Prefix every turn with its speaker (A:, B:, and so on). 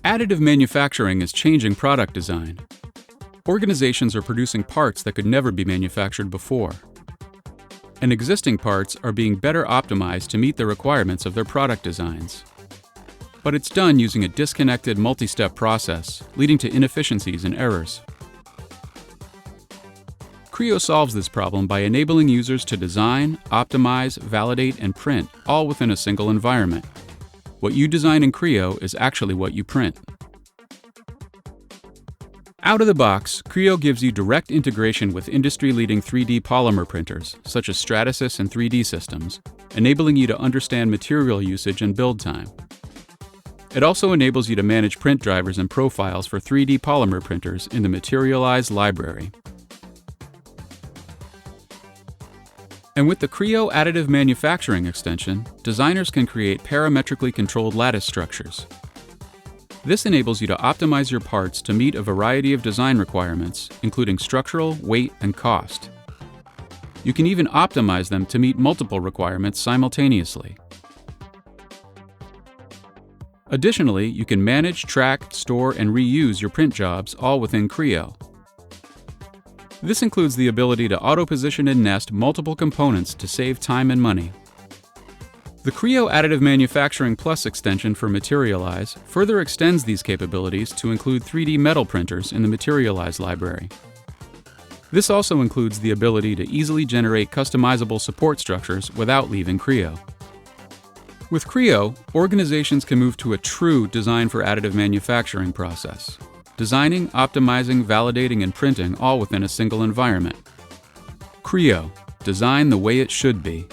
A: Additive manufacturing is changing product design. Organizations are producing parts that could never be manufactured before. And existing parts are being better optimized to meet the requirements of their product designs. But it's done using a disconnected multi-step process, leading to inefficiencies and errors. Creo solves this problem by enabling users to design, optimize, validate, and print all within a single environment. What you design in Creo is actually what you print. Out of the box, Creo gives you direct integration with industry-leading 3D polymer printers, such as Stratasys and 3D Systems, enabling you to understand material usage and build time. It also enables you to manage print drivers and profiles for 3D polymer printers in the Materialize library. And with the Creo Additive Manufacturing extension, designers can create parametrically controlled lattice structures. This enables you to optimize your parts to meet a variety of design requirements, including structural, weight, and cost. You can even optimize them to meet multiple requirements simultaneously. Additionally, you can manage, track, store, and reuse your print jobs all within Creo. This includes the ability to auto-position and nest multiple components to save time and money. The Creo Additive Manufacturing Plus extension for Materialize further extends these capabilities to include 3D metal printers in the Materialize library. This also includes the ability to easily generate customizable support structures without leaving Creo. With Creo, organizations can move to a true design for additive manufacturing process. Designing, optimizing, validating, and printing all within a single environment. Creo. Design the way it should be.